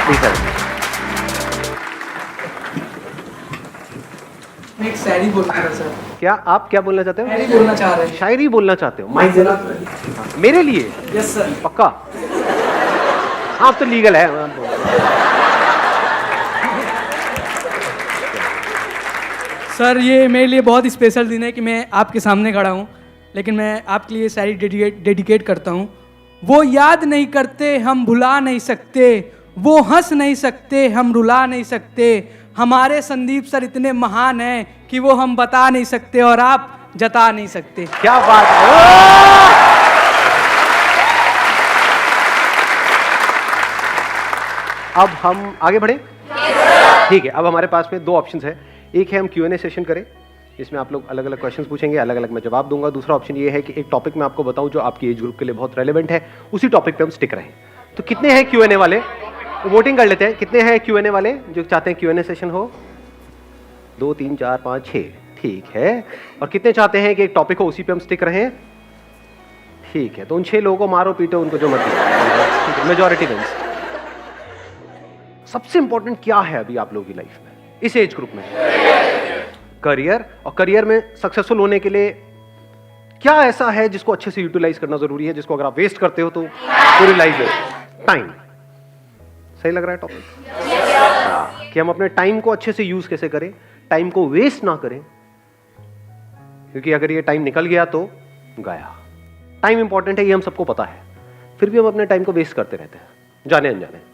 Please sir. मैं एक शायरी बोलना था सर। क्या आप क्या बोलना चाहते हो? शायरी बोलना चाह रहे हैं। शायरी बोलना चाहते हो? माइक जरा। मेरे लिए? Yes sir. पक्का? हाँ, अब तो लीगल है। सर ये मेरे लिए बहुत स्पेशल दिन है कि मैं आपके सामने खड़ा हूँ, लेकिन मैं आपके लिए शायरी डेडिकेट करता हूँ। वो याद नहीं करते हम भुला नहीं सकते, वो हंस नहीं सकते हम रुला नहीं सकते, हमारे संदीप सर इतने महान हैं कि वो हम बता नहीं सकते और आप जता नहीं सकते। क्या बात है! अब हम आगे बढ़े? ठीक है, अब हमारे पास में दो ऑप्शंस है। एक है हम Q&A सेशन करें, इसमें आप लोग अलग अलग क्वेश्चंस पूछेंगे, अलग अलग मैं जवाब दूंगा। दूसरा ऑप्शन ये है कि एक टॉपिक मैं आपको बताऊं जो आपकी एज ग्रुप के लिए बहुत रेलेवेंट है, उसी टॉपिक पे हम स्टिक रहें। तो कितने हैं Q&A वाले? वोटिंग कर लेते हैं। कितने हैं Q&A वाले जो चाहते हैं Q&A सेशन हो? 2 3 4 5 6। ठीक है। और कितने चाहते हैं कि एक टॉपिक हो उसी पे हम स्टिक रहें? ठीक है, तो उन 6 लोगों को मारो पीटो, उनको जो मर्जी। ठीक है, मेजॉरिटी विंस। सबसे इंपॉर्टेंट क्या है अभी आप लोगों की लाइफ में इस एज ग्रुप में? करियर। और करियर में सक्सेसफुल होने के लिए क्या ऐसा है जिसको अच्छे से यूटिलाइज करना जरूरी है, जिसको अगर आप वेस्ट करते हो तो पूरी लाइफ है? टाइम। सही लग रहा है टॉपिक? कि हम अपने टाइम को अच्छे से यूज कैसे करें, टाइम को वेस्ट ना करें, क्योंकि अगर ये टाइम निकल गया तो गया। टाइम इंपॉर्टेंट है, ये हम सबको पता है, फिर भी हम अपने टाइम को वेस्ट करते रहते हैं जाने अनजाने।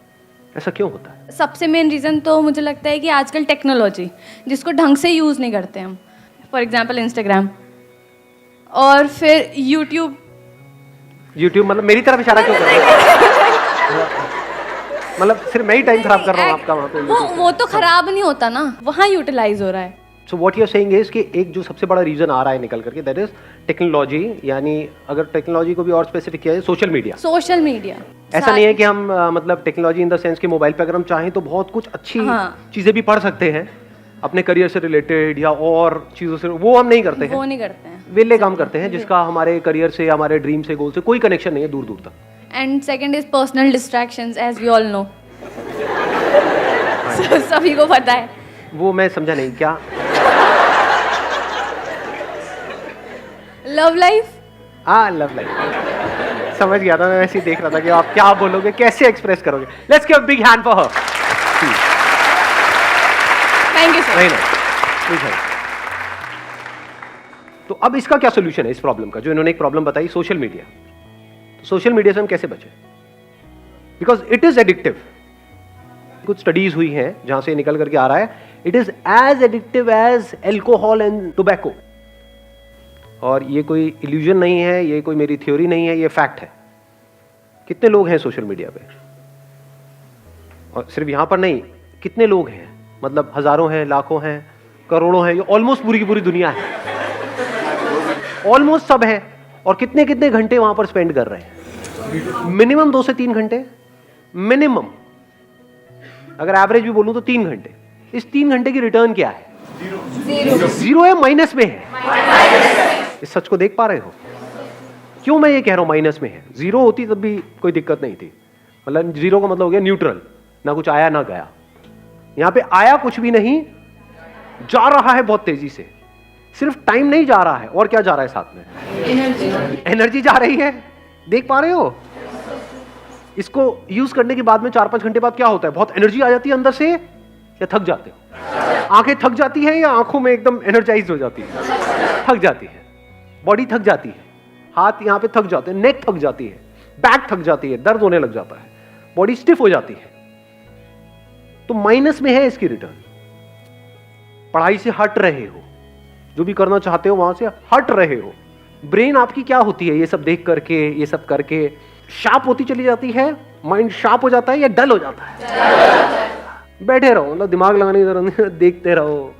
ऐसा क्यों होता है? सबसे मेन रीज़न तो मुझे लगता है कि आजकल टेक्नोलॉजी जिसको ढंग से यूज़ नहीं करते हम, फॉर एग्जांपल इंस्टाग्राम और फिर यूट्यूब मतलब मेरी तरफ इशारा क्यों कर रहे हो? मतलब सिर्फ मैं ही टाइम खराब कर रहा हूँ आपका वहाँ पे? वो तो खराब नहीं होता ना, वहाँ यूटिलाइज हो रहा है। So what you are saying is कि एक जो सबसे बड़ा रीजन आ रहा है निकल करके, दैट इज टेक्नोलॉजी। यानी अगर टेक्नोलॉजी को भी और स्पेसिफिक किया जाए, सोशल मीडिया। ऐसा नहीं है कि हम मतलब टेक्नोलॉजी इन द सेंस कि मोबाइल पे अगर हम चाहें तो बहुत कुछ अच्छी चीजें भी पढ़ सकते हैं अपने करियर से रिलेटेड या और चीजों से, वो हम नहीं करते हैं। वो नहीं करते हैं, वेले काम करते हैं जिसका हमारे करियर से, हमारे ड्रीम से, गोल से कोई कनेक्शन नहीं है दूर दूर तक। And second is personal distractions, as we all know. सभी को पता है। वो मैं समझा नहीं क्या? Love life. हाँ, लव लाइफ समझ गया था मैं, वैसे ही देख रहा था कि आप क्या बोलोगे, कैसे एक्सप्रेस करोगे। Let's give a big hand for her. Thank you sir. नहीं। तो अब इसका क्या सोल्यूशन है इस प्रॉब्लम का, जो इन्होंने एक प्रॉब्लम बताई, सोशल मीडिया। तो सोशल मीडिया से हम कैसे बचें? Because it is addictive. कुछ स्टडीज हुई हैं जहां से निकल करके आ रहा है, it is as addictive as alcohol and tobacco. और ये कोई इल्यूजन नहीं है, ये कोई मेरी थ्योरी नहीं है, ये फैक्ट है। कितने लोग हैं सोशल मीडिया पे? और सिर्फ यहां पर नहीं, कितने लोग हैं, मतलब हजारों हैं, लाखों हैं, करोड़ों हैं, ये ऑलमोस्ट पूरी की पूरी दुनिया है, ऑलमोस्ट सब है। और कितने कितने घंटे वहां पर स्पेंड कर रहे हैं? मिनिमम 2 से 3 घंटे मिनिमम। अगर एवरेज भी बोलूं तो 3 घंटे। इस 3 घंटे की रिटर्न क्या है? जीरो है, माइनस में है। इस सच को देख पा रहे हो? क्यों मैं ये कह रहा हूं माइनस में है? जीरो होती तब भी कोई दिक्कत नहीं थी, मतलब जीरो का मतलब हो गया न्यूट्रल, ना कुछ आया ना गया। यहां पे आया कुछ भी नहीं, जा रहा है बहुत तेजी से। सिर्फ टाइम नहीं जा रहा है, और क्या जा रहा है साथ में? एनर्जी जा रही है। देख पा रहे हो? इसको यूज करने के बाद में 4-5 घंटे बाद क्या होता है? बहुत एनर्जी आ जाती है अंदर से, या थक जाते हो? आंखें थक जाती है या आंखों में एकदम एनर्जाइज हो जाती है? थक जाती है, बॉडी थक जाती है, हाथ यहां पे थक जाते हैं, नेक थक जाती है, बैक थक जाती है, दर्द होने लग जाता है, बॉडी स्टिफ हो जाती है। तो माइनस में है इसकी रिटर्न। पढ़ाई से हट रहे हो, जो भी करना चाहते हो वहां से हट रहे हो। ब्रेन आपकी क्या होती है ये सब देख करके, ये सब करके शार्प होती चली जाती है? माइंड शार्प हो जाता है या डल हो जाता है? बैठे रहो, मतलब दिमाग लगाने की जरूरत नहीं, देखते रहो,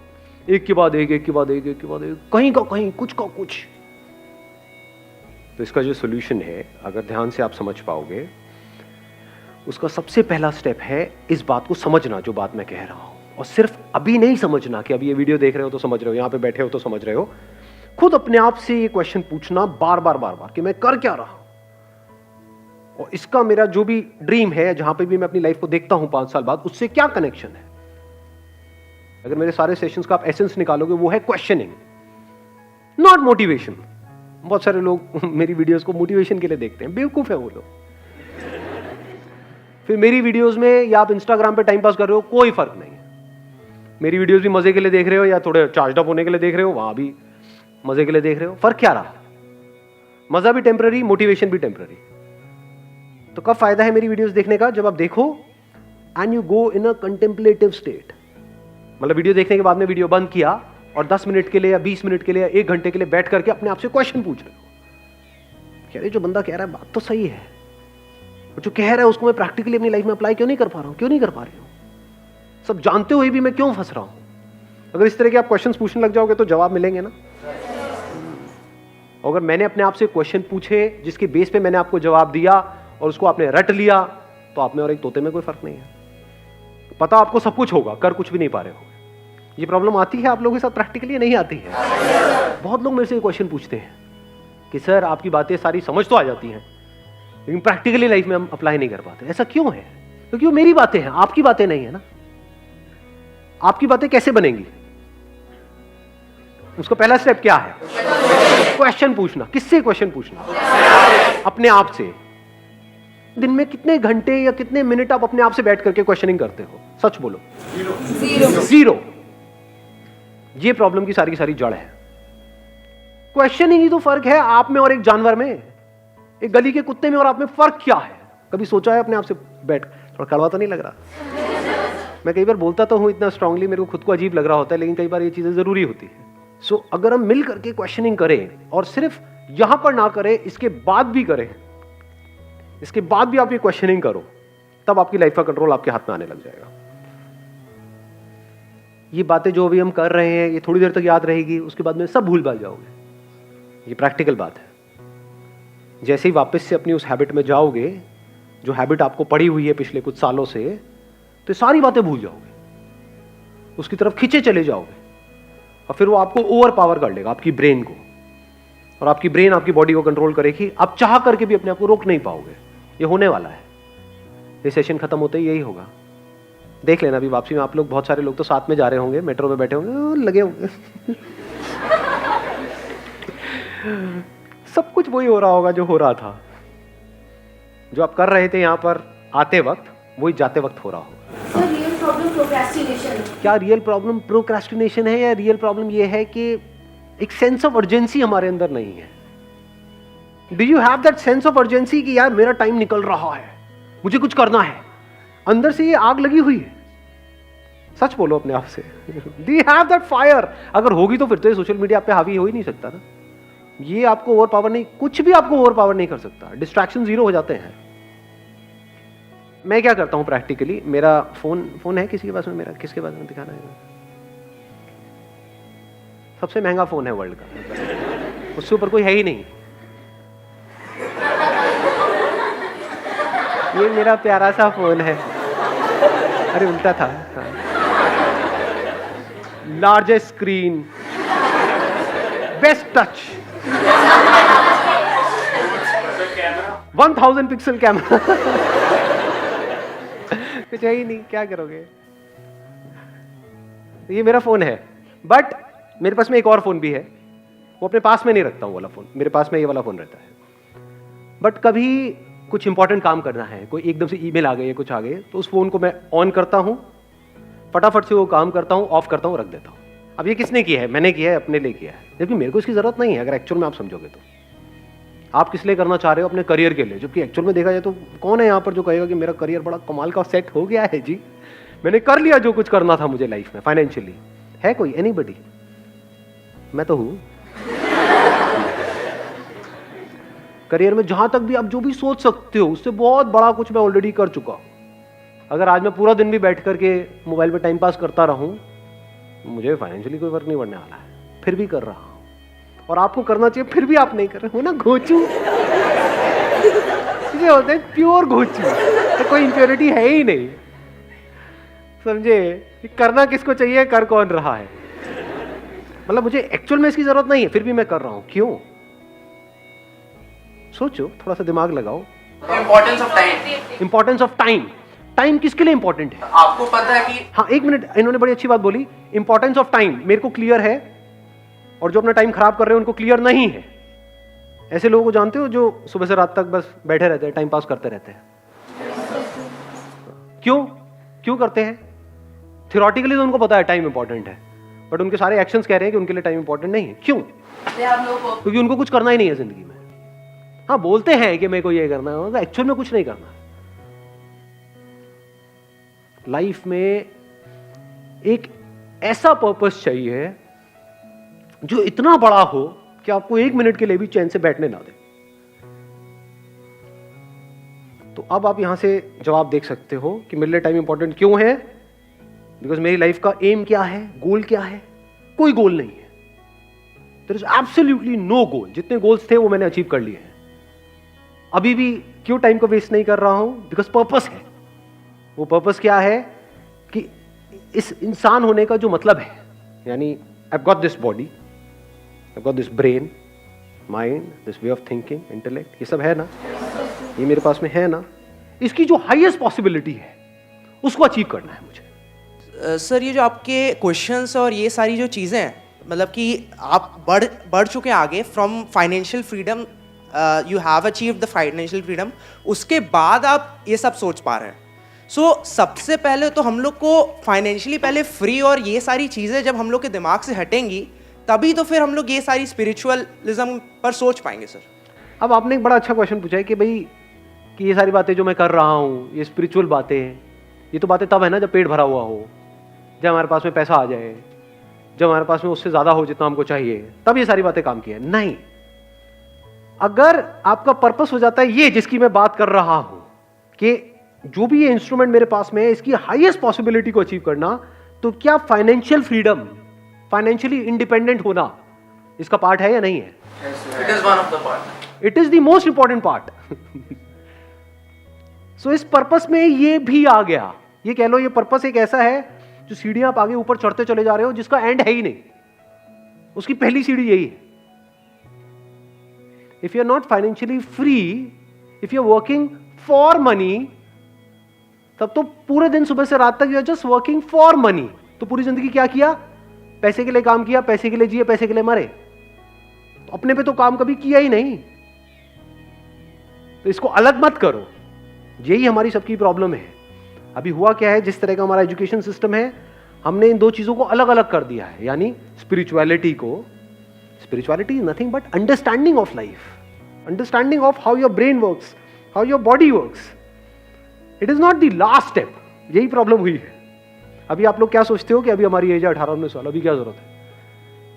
एक के बाद एक, एक के बाद एक, एक के बाद एक, कहीं का कहीं, कुछ का कुछ। तो इसका जो सोल्यूशन है, अगर ध्यान से आप समझ पाओगे, उसका सबसे पहला स्टेप है इस बात को समझना जो बात मैं कह रहा हूं। और सिर्फ अभी नहीं समझना कि अभी ये वीडियो देख रहे हो तो समझ रहे हो, यहां पे बैठे हो तो समझ रहे हो। खुद अपने आप से ये क्वेश्चन पूछना बार बार कि मैं कर क्या रहा हूं, और इसका मेरा जो भी ड्रीम है, जहां पे भी मैं अपनी लाइफ को देखता हूं 5 साल बाद, उससे क्या कनेक्शन है? अगर मेरे सारे सेशंस का आप एसेंस निकालोगे, वो है क्वेश्चनिंग, नॉट मोटिवेशन। बहुत सारे लोग मेरी वीडियोस को मोटिवेशन के लिए देखते हैं, बेवकूफ है वो लोग। फिर मेरी वीडियोस में या आप इंस्टाग्राम पे टाइम पास कर रहे हो, कोई फर्क नहीं है। मेरी वीडियोस भी मजे के लिए देख रहे हो या थोड़े चार्ज अप होने के लिए देख रहे हो, वहां भी मजे के लिए देख रहे हो, फर्क क्या रहा? मजा भी टेम्पररी, मोटिवेशन भी टेम्पररी। तो कब फायदा है मेरी वीडियोस देखने का? जब आप देखो and you go in a contemplative state. मतलब वीडियो देखने के बाद में वीडियो बंद किया और 10 मिनट के लिए या 20 मिनट के लिए या 1 घंटे के लिए बैठ करके अपने आप से क्वेश्चन पूछ रहे हो, कह रहे जो बंदा कह रहा है बात तो सही है, जो कह रहा है उसको मैं प्रैक्टिकली अपनी लाइफ में अप्लाई क्यों नहीं कर पा रहा हूं, क्यों नहीं कर पा रही हूं? सब जानते हुए भी मैं क्यों फंस रहा हूं? अगर इस तरह के आप क्वेश्चंस पूछने लग जाओगे तो जवाब मिलेंगे ना। अगर मैंने अपने आप से क्वेश्चन पूछे जिसके बेस पे मैंने आपको जवाब दिया और उसको आपने रट लिया, तो आप में और एक तोते में कोई फर्क नहीं है। पता आपको सब कुछ होगा, कर कुछ भी नहीं पा रहे हो। ये प्रॉब्लम आती है आप लोगों के साथ प्रैक्टिकली? नहीं आती है। बहुत लोग मेरे से क्वेश्चन पूछते हैं कि सर आपकी बातें सारी समझ तो आ जाती हैं लेकिन प्रैक्टिकली लाइफ में हम अप्लाई नहीं कर पाते। ऐसा क्यों है? क्योंकि वो मेरी बातें हैं, आपकी बातें नहीं है ना। आपकी बातें कैसे बनेंगी? उसका पहला स्टेप क्या है? क्वेश्चन पूछना। किससे क्वेश्चन पूछना? अपने आप से। दिन में कितने घंटे या कितने मिनट आप अपने आप से बैठ करके क्वेश्चनिंग करते हो? सच बोलो। जीरो। ये प्रॉब्लम की सारी जड़ है। क्वेश्चनिंग ही तो फर्क है आप में और एक जानवर में, एक गली के कुत्ते में और आप में फर्क क्या है? कभी सोचा है अपने आप से बैठ? थोड़ा कड़वा तो नहीं लग रहा? मैं कई बार बोलता तो हूं इतना स्ट्रांगली, मेरे को खुद को अजीब लग रहा होता है, लेकिन कई बार ये चीजें जरूरी होती है। सो अगर हम मिल करके क्वेश्चनिंग करें और सिर्फ यहां पर ना करें, इसके बाद भी करें, इसके बाद भी आप ये क्वेश्चनिंग करो, तब आपकी लाइफ का कंट्रोल आपके हाथ में आने लग जाएगा। ये बातें जो अभी हम कर रहे हैं ये थोड़ी देर तक याद रहेगी, उसके बाद में सब भूल भाल जाओगे। ये प्रैक्टिकल बात है। जैसे ही वापस से अपनी उस हैबिट में जाओगे, जो हैबिट आपको पड़ी हुई है पिछले कुछ सालों से, तो सारी बातें भूल जाओगे, उसकी तरफ खींचे चले जाओगे और फिर वो आपको ओवर पावर कर लेगा, आपकी ब्रेन को, और आपकी ब्रेन आपकी बॉडी को कंट्रोल करेगी। आप चाह करके भी अपने आप को रोक नहीं पाओगे। ये होने वाला है। ये सेशन खत्म होते ही यही होगा। देख लेना अभी वापसी में आप लोग, बहुत सारे लोग तो साथ में जा रहे होंगे, मेट्रो में बैठे होंगे, लगे होंगे सब कुछ वही हो रहा होगा जो हो रहा था। जो आप कर रहे थे यहां पर आते वक्त, वही जाते वक्त हो रहा होगा। Real problem procrastination. क्या रियल प्रॉब्लम प्रोक्रेस्टिनेशन है, या रियल प्रॉब्लम ये है कि एक सेंस ऑफ अर्जेंसी हमारे अंदर नहीं है? Do you have that sense of urgency कि यार मेरा टाइम निकल रहा है, मुझे कुछ करना है? अंदर से ये आग लगी हुई है। सच बोलो अपने आप से। Do you have that fire? अगर होगी तो फिर तो ये सोशल मीडिया पे हावी हो ही नहीं सकता ना। ये आपको ओवर पावर नहीं, कुछ भी आपको ओवर पावर नहीं कर सकता। डिस्ट्रैक्शन जीरो हो जाते हैं। मैं क्या करता हूं प्रैक्टिकली, मेरा फोन है किसी के पास में? मेरा किसके पास में दिखाना है? सबसे महंगा फोन है वर्ल्ड का, उससे ऊपर कोई है ही नहीं। ये मेरा प्यारा सा फोन है। अरे उल्टा था। Largest screen, best touch, 1000 pixel camera. कुछ है ही नहीं, क्या करोगे? ये मेरा फोन है, बट मेरे पास में एक और फोन भी है। वो अपने पास में नहीं रखता हूं वाला फोन, मेरे पास में ये वाला फोन रहता है। बट कभी कुछ इंपॉर्टेंट काम करना है, कोई एकदम से ईमेल आ गई है, कुछ आ गई, तो उस फोन को मैं ऑन करता हूं, फटाफट से वो काम करता हूं, ऑफ करता हूं, रख देता हूं। अब ये किसने किया है? मैंने किया है, अपने लिए किया है, जबकि मेरे को इसकी जरूरत नहीं है। अगर एक्चुअल में आप समझोगे तो आप किस लिए करना चाह रहे हो? अपने करियर के लिए। जबकि एक्चुअल में देखा जाए तो कौन है यहाँ पर जो कहेगा कि मेरा करियर बड़ा कमाल का सेट हो गया है जी, मैंने कर लिया जो कुछ करना था मुझे लाइफ में फाइनेंशियली? है कोई? एनीबडी? मैं तो हूं। करियर में जहां तक भी आप जो भी सोच सकते हो उससे बहुत बड़ा कुछ मैं ऑलरेडी कर चुका हूं। अगर आज मैं पूरा दिन भी बैठ करके मोबाइल पे टाइम पास करता रहूं, मुझे फाइनेंशियली कोई फर्क नहीं पड़ने वाला है, फिर भी कर रहा हूं। और आपको करना चाहिए, फिर भी आप नहीं कर रहे हो ना। घोचू ये होते हैं प्योर घोचू, तो कोई इंप्योरिटी है ही नहीं। समझे? करना किसको चाहिए, कर कौन रहा है? मतलब मुझे एक्चुअल में इसकी जरूरत नहीं है, फिर भी मैं कर रहा हूं। क्यों? सोचो, थोड़ा सा दिमाग लगाओ। Importance of time. Importance of time. Time किसके लिए इंपॉर्टेंट है? आपको पता है कि हाँ, एक मिनट, इन्होंने बड़ी अच्छी बात बोली। इंपॉर्टेंस ऑफ टाइम मेरे को क्लियर है, और जो अपना टाइम खराब कर रहे हैं उनको क्लियर नहीं है। ऐसे लोगों को जानते हो जो सुबह से रात तक बस बैठे रहते हैं, टाइम पास करते रहते हैं। क्यों क्यों करते हैं? थियोरेटिकली तो उनको पता है टाइम इंपॉर्टेंट है, बट उनके सारे एक्शंस कह रहे हैं कि उनके लिए टाइम इंपॉर्टेंट नहीं है। क्यों? क्योंकि उनको कुछ करना ही नहीं है जिंदगी में। हाँ, बोलते हैं कि मेरे को ये करना है, एक्चुअल में कुछ नहीं करना। लाइफ में एक ऐसा पर्पस चाहिए जो इतना बड़ा हो कि आपको 1 मिनट के लिए भी चैन से बैठने ना दे। तो अब आप यहां से जवाब देख सकते हो कि मेरे लिए टाइम इंपॉर्टेंट क्यों है। बिकॉज मेरी लाइफ का एम क्या है, गोल क्या है? कोई गोल नहीं है। देयर इज एब्सोल्युटली नो गोल। जितने गोल्स थे वो मैंने अचीव कर लिए हैं। अभी भी क्यों टाइम को वेस्ट नहीं कर रहा हूं? बिकॉज पर्पस है। वो पर्पस क्या है कि इस इंसान होने का जो मतलब है, यानी I got this body, I got this brain, mind, this way of thinking, intellect, ये सब है ना, ये मेरे पास में है ना, इसकी जो हाईएस्ट पॉसिबिलिटी है उसको अचीव करना है मुझे। सर, ये जो आपके क्वेश्चंस और ये सारी जो चीज़ें हैं, मतलब कि आप बढ़ चुके हैं आगे from financial freedom, you have achieved the financial freedom, उसके बाद आप ये सब सोच पा रहे हैं। सबसे पहले तो हम लोग को फाइनेंशियली पहले फ्री और ये सारी चीज़ें जब हम लोग के दिमाग से हटेंगी, तभी तो फिर हम लोग ये सारी स्पिरिचुअलिज्म पर सोच पाएंगे। सर, अब आपने एक बड़ा अच्छा क्वेश्चन पूछा है कि भाई कि ये सारी बातें जो मैं कर रहा हूँ, ये स्पिरिचुअल बातें हैं, ये तो बातें तब है ना जब पेट भरा हुआ हो, जब हमारे पास में पैसा आ जाए, जब हमारे पास में उससे ज्यादा हो जितना हमको चाहिए, तब ये सारी बातें काम की है। नहीं, अगर आपका पर्पस हो जाता है ये जिसकी मैं बात कर रहा हूं कि जो भी ये इंस्ट्रूमेंट मेरे पास में है इसकी हाईएस्ट पॉसिबिलिटी को अचीव करना, तो क्या फाइनेंशियल फ्रीडम, फाइनेंशियली इंडिपेंडेंट होना इसका पार्ट है या नहीं है? It is one of the part, it is the most important part. So इस पर्पस में ये भी आ गया। ये कह लो, ये पर्पस एक ऐसा है जो सीढ़ियां आप आगे ऊपर चढ़ते चले जा रहे हो जिसका एंड है ही नहीं, उसकी पहली सीढ़ी यही है। If you are not financially free, if you are working for money, तब तो पूरे दिन सुबह से रात तक you are just working for money. तो पूरी जिंदगी क्या किया? पैसे के लिए काम किया, पैसे के लिए जिए, पैसे के लिए मरे। तो अपने पे तो काम कभी किया ही नहीं। तो इसको अलग मत करो। यही हमारी सबकी प्रॉब्लम है। अभी हुआ क्या है, जिस तरह का हमारा एजुकेशन सिस्टम है, हमने इन दो चीजों को अलग अलग कर दिया है। यानी स्पिरिचुअलिटी को, spirituality is nothing but understanding of life, understanding of how your brain works, how your body works. It is not the last step. यही प्रॉब्लम हुई है। अभी आप लोग क्या सोचते हो कि अभी हमारी एज है 18-19 साल, अभी क्या जरूरत है?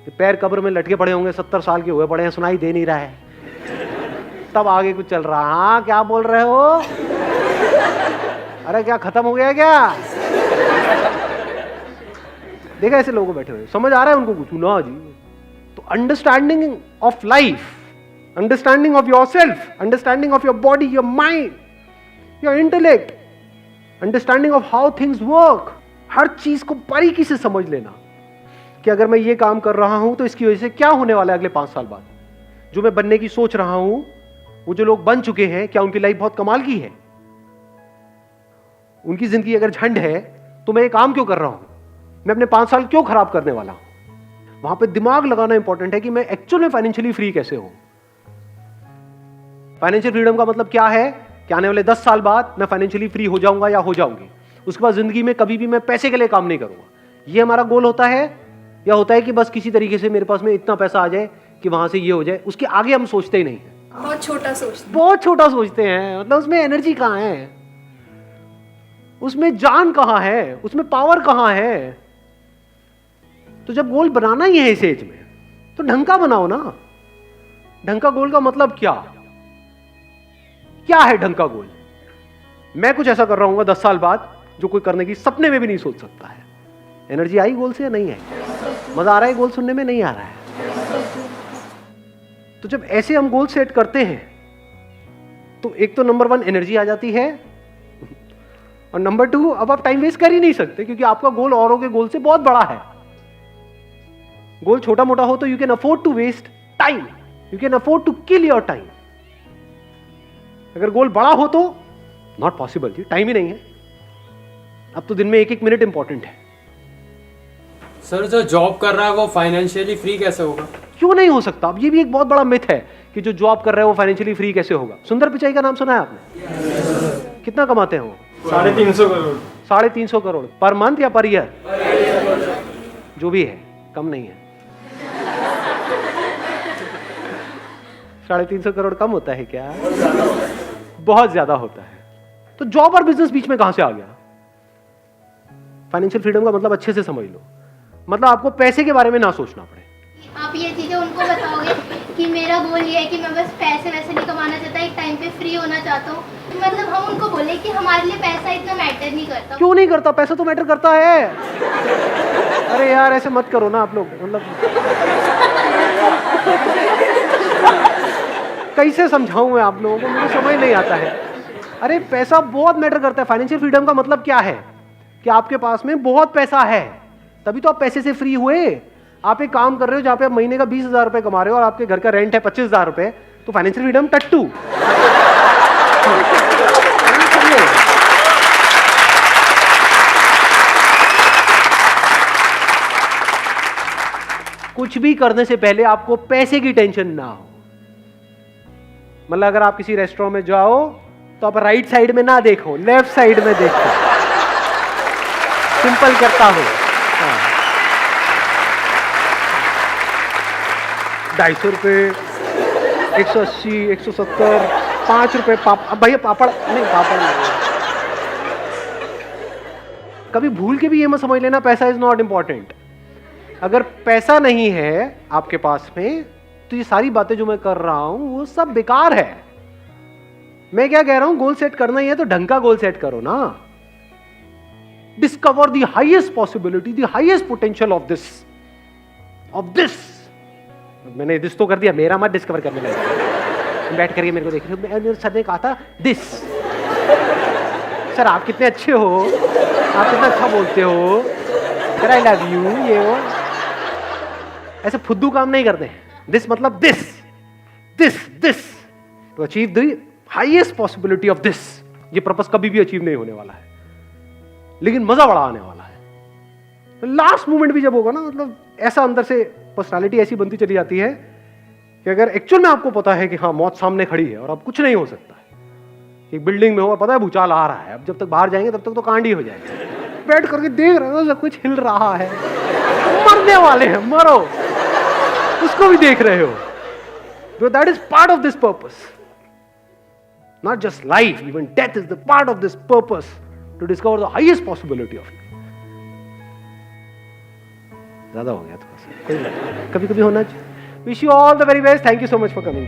ये पैर कब्र में लटके पड़े होंगे, 70 साल के हुए पड़े हैं, सुनाई दे नहीं रहा है, तब आगे कुछ चल रहा। हाँ, क्या बोल रहे हो? अरे क्या खत्म हो गया क्या? देखा ऐसे लोगों बैठे हुए, समझ आ रहा है उनको कुछ ना जी? तो understanding of life, understanding of your self, understanding of your body, your mind, your intellect, understanding of how things work, हर चीज को बारीकी से समझ लेना कि अगर मैं ये काम कर रहा हूं तो इसकी वजह से क्या होने वाला है अगले 5 साल बाद। जो मैं बनने की सोच रहा हूं, वो जो लोग बन चुके हैं, क्या उनकी लाइफ बहुत कमाल की है? उनकी जिंदगी अगर झंड है तो मैं ये काम क्यों कर रहा हूं? मैं अपने 5 साल क्यों खराब करने वाला हूं? वहां पे दिमाग लगाना इंपॉर्टेंट है कि मैं एक्चुअल में फाइनेंशियली फ्री कैसे हूं। फाइनेंशियल फ्रीडम का मतलब क्या है कि आने वाले 10 साल बाद मैं फाइनेंशियली फ्री हो जाऊंगा या हो जाऊंगी। उसके बाद जिंदगी में कभी भी मैं पैसे के लिए काम नहीं करूंगा। ये हमारा गोल होता है, या होता है कि बस किसी तरीके से मेरे पास में इतना पैसा आ जाए कि वहां से ये हो जाए। उसके आगे हम सोचते ही नहीं है, बहुत छोटा सोचते बहुत छोटा सोचते हैं। मतलब उसमें एनर्जी कहां है, उसमें जान कहां है, उसमें पावर कहां है? तो जब गोल बनाना ही है इस एज में, तो ढंग का बनाओ ना। ढंग का गोल का मतलब क्या है ढंग का गोल? मैं कुछ ऐसा कर रहा हूं 10 साल बाद जो कोई करने की सपने में भी नहीं सोच सकता है। एनर्जी आई गोल से या नहीं आई? मजा आ रहा है गोल सुनने में? नहीं आ रहा है। तो जब ऐसे हम गोल सेट करते हैं तो एक तो नंबर 1 एनर्जी आ जाती है, और नंबर 2 अब आप टाइम वेस्ट कर ही नहीं सकते क्योंकि आपका गोल औरों के गोल से बहुत बड़ा है। गोल छोटा मोटा हो तो you can afford to waste time, you can afford to kill your time. अगर गोल बड़ा हो तो नॉट पॉसिबल जी, टाइम ही नहीं है। अब तो दिन में 1-1 मिनट इंपॉर्टेंट है। सर जो जॉब कर रहा है वो फाइनेंशियली फ्री कैसे होगा? क्यों नहीं हो सकता? अब ये भी एक बहुत बड़ा मिथ है कि जो जॉब कर रहा है वो फाइनेंशियली फ्री कैसे होगा। सुंदर पिचाई का नाम सुना है आपने? कितना कमाते हैं वो? 350 करोड़। 350 करोड़ पर मंथ या पर ईयर? जो भी है, कम नहीं है। 350 करोड़ कम होता है क्या? बहुत ज्यादा होता है। तो जॉब और बिजनेस बीच में कहां से आ गया? फाइनेंशियल फ्रीडम का मतलब अच्छे से समझ लो, मतलब आपको पैसे के बारे में ना सोचना पड़े। आप ये चीज़ें उनको बताओगे कि मेरा गोल ये है कि मैं बस पैसे वैसे नहीं कमाना चाहता, एक टाइम पे फ्री होना चाहता हूँ। मतलब हम उनको बोले कि हमारे लिए पैसा इतना मैटर नहीं करता। क्यों नहीं करता? पैसा तो मैटर करता है। अरे यार ऐसे मत करो ना आप लोग, मतलब कैसे समझाऊं मैं आप लोगों को, मुझे समझ नहीं आता है। अरे पैसा बहुत मैटर करता है। फाइनेंशियल फ्रीडम का मतलब क्या है? कि आपके पास में बहुत पैसा है, तभी तो आप पैसे से फ्री हुए। आप एक काम कर रहे हो जहां पे आप महीने का 20,000 रुपए कमा रहे हो और आपके घर का रेंट है 25,000 रुपए, तो फाइनेंशियल फ्रीडम टट्टू। कुछ भी करने से पहले आपको पैसे की टेंशन ना हो। मतलब अगर आप किसी रेस्टोरेंट में जाओ तो आप राइट साइड में ना देखो, लेफ्ट साइड में देखो। सिंपल करता हूं। 250 रुपये, 180, 170, 5 रुपए अब भैया पापड़ नहीं, पापड़ नहीं। कभी भूल के भी ये मत समझ लेना पैसा इज नॉट इंपॉर्टेंट। अगर पैसा नहीं है आपके पास में तो ये सारी बातें जो मैं कर रहा हूं वो सब बेकार है। मैं क्या कह रहा हूं, गोल सेट करना ही है तो ढंग का गोल सेट करो ना। Discover the highest possibility, the highest potential of this. मैंने दिस तो कर दिया, मेरा मत डिस्कवर करने लगा। बैठ करके मेरे को देख रहे हो, मेरे सर ने कहा था दिस। सर आप कितने अच्छे हो, आप कितना अच्छा बोलते हो, सर आई लव यू, ये वो ऐसे फुद्दू काम नहीं करते। दिस मतलब this to achieve the highest possibility of this. ये पर्पस कभी भी अचीव नहीं होने वाला है, लेकिन मजा बड़ा आने वाला है। लास्ट मोमेंट भी जब होगा ना, मतलब ऐसा अंदर से पर्सनालिटी ऐसी बनती चली जाती है कि अगर एक्चुअल में आपको पता है कि हाँ मौत सामने खड़ी है और अब कुछ नहीं हो सकता है। एक बिल्डिंग में हो और पता है भूचाल आ रहा है, अब जब तक बाहर जाएंगे तब तक तो कांड ही हो जाएगा। बैठ करके देख रहे हो सब कुछ हिल रहा है, मरने वाले हैं, मरो, उसको भी देख रहे हो। So that is part of this purpose. Not just life, even death is the part of this purpose to discover the highest possibility of it. ज्यादा हो गया थोड़ा सा, कभी कभी होना चाहिए। Wish you all the very best. Thank you so much for coming.